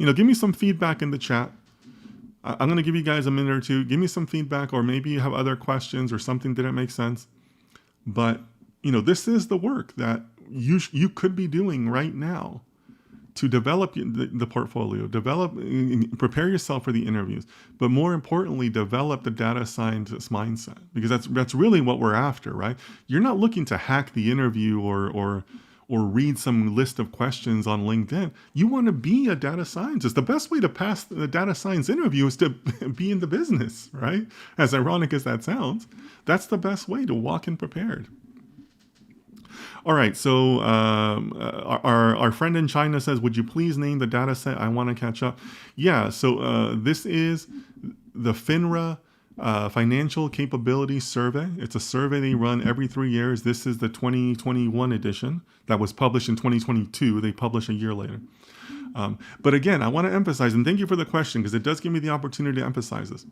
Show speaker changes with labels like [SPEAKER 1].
[SPEAKER 1] give me some feedback in the chat. I'm going to give you guys a minute or two. Give me some feedback, or maybe you have other questions or something didn't make sense. But, this is the work that you could be doing right now to develop the portfolio, prepare yourself for the interviews, but more importantly, develop the data scientist mindset, because that's really what we're after, right? You're not looking to hack the interview or read some list of questions on LinkedIn. You want to be a data scientist. The best way to pass the data science interview is to be in the business, right? As ironic as that sounds, that's the best way to walk in prepared. All right, so our friend in China says, would you please name the data set? I want to catch up. Yeah, so this is the FINRA Financial Capability Survey. It's a survey they run every 3 years. This is the 2021 edition that was published in 2022. They publish a year later. But again, I want to emphasize, and thank you for the question, because it does give me the opportunity to emphasize this.